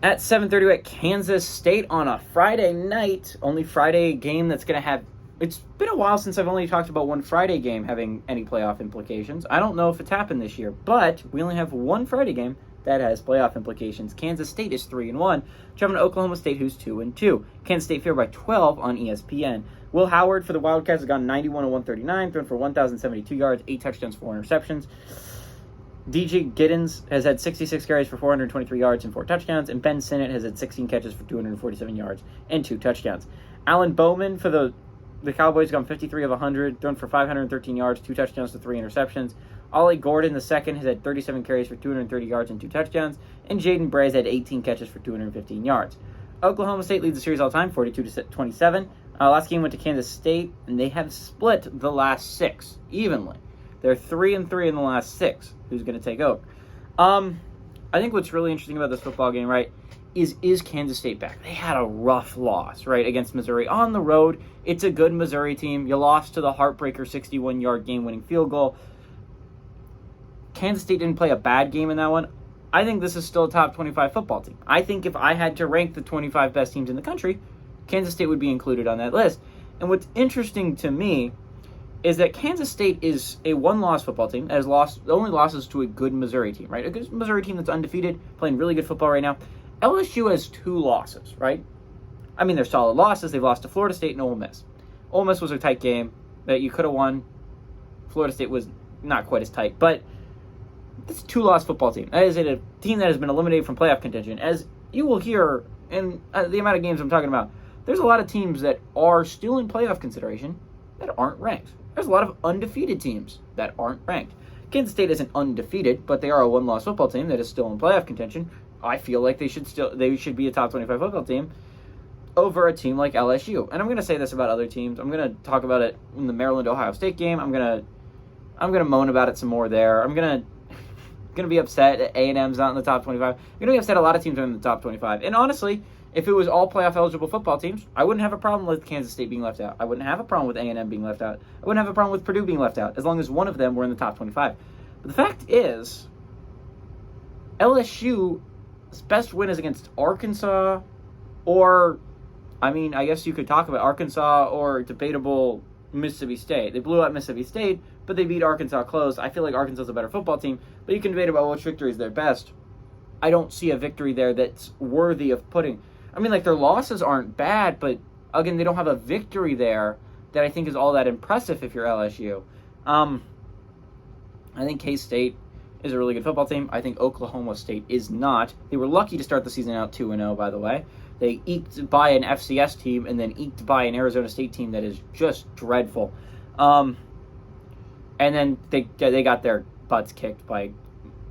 At 7:30 at Kansas State on a Friday night. Only Friday game that's going to have... It's been a while since I've only talked about one Friday game having any playoff implications. I don't know if it's happened this year, but we only have one Friday game that has playoff implications. Kansas State is 3-1, traveling to Oklahoma State, who's 2-2. Kansas State favored by 12 on ESPN. Will Howard for the Wildcats has gone 91 of 139, thrown for 1,072 yards, 8 touchdowns, 4 interceptions. DJ Giddens has had 66 carries for 423 yards and 4 touchdowns, and Ben Sinnott has had 16 catches for 247 yards and 2 touchdowns. Alan Bowman for the Cowboys has gone 53 of 100, thrown for 513 yards, 2 touchdowns to 3 interceptions. Ollie Gordon II has had 37 carries for 230 yards and 2 touchdowns, and Jaden Bray has had 18 catches for 215 yards. Oklahoma State leads the series all time, 42-27. Last game went to Kansas State, and they have split the last 6 evenly. They're 3-3 in the last 6. Who's going to take over? I think what's really interesting about this football game, right, is Kansas State back. They had a rough loss, right, against Missouri on the road. It's a good Missouri team. You lost to the heartbreaker 61-yard game-winning field goal. Kansas State didn't play a bad game in that one. I think this is still a top 25 football team. I think if I had to rank the 25 best teams in the country, Kansas State would be included on that list. And what's interesting to me is that Kansas State is a one-loss football team that has lost the only losses to a good Missouri team, right? A good Missouri team that's undefeated, playing really good football right now. LSU has 2 losses, right? I mean, they're solid losses. They've lost to Florida State and Ole Miss. Ole Miss was a tight game that you could have won. Florida State was not quite as tight, but it's a 2-loss football team. That is a team that has been eliminated from playoff contention. As you will hear in the amount of games I'm talking about, there's a lot of teams that are still in playoff consideration that aren't ranked. There's a lot of undefeated teams that aren't ranked. Kansas State isn't undefeated, but they are a one-loss football team that is still in playoff contention. I feel like they should be a top 25 football team over a team like LSU. And I'm going to say this about other teams. I'm going to talk about it in the Maryland-Ohio State game. I'm going to moan about it some more there. I'm going to be upset that A&M's not in the top 25. I'm going to be upset a lot of teams are in the top 25. And honestly, if it was all playoff-eligible football teams, I wouldn't have a problem with Kansas State being left out. I wouldn't have a problem with A&M being left out. I wouldn't have a problem with Purdue being left out, as long as one of them were in the top 25. But the fact is, LSU's best win is against Arkansas, or, I mean, I guess you could talk about Arkansas or debatable Mississippi State. They blew out Mississippi State, but they beat Arkansas close. I feel like Arkansas is a better football team, but you can debate about which victory is their best. I don't see a victory there that's worthy of putting... I mean, like, their losses aren't bad, but, again, they don't have a victory there that I think is all that impressive if you're LSU. I think K-State is a really good football team. I think Oklahoma State is not. They were lucky to start the season out 2-0, by the way. They eked by an FCS team and then eked by an Arizona State team that is just dreadful. And then they got their butts kicked by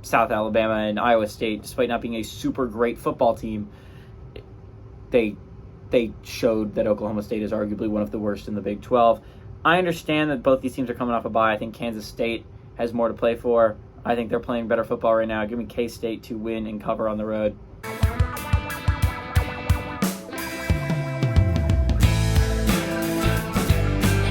South Alabama and Iowa State, despite not being a super great football team. They showed that Oklahoma State is arguably one of the worst in the Big 12. I understand that both these teams are coming off a bye. I think Kansas State has more to play for. I think they're playing better football right now. Give me K-State to win and cover on the road.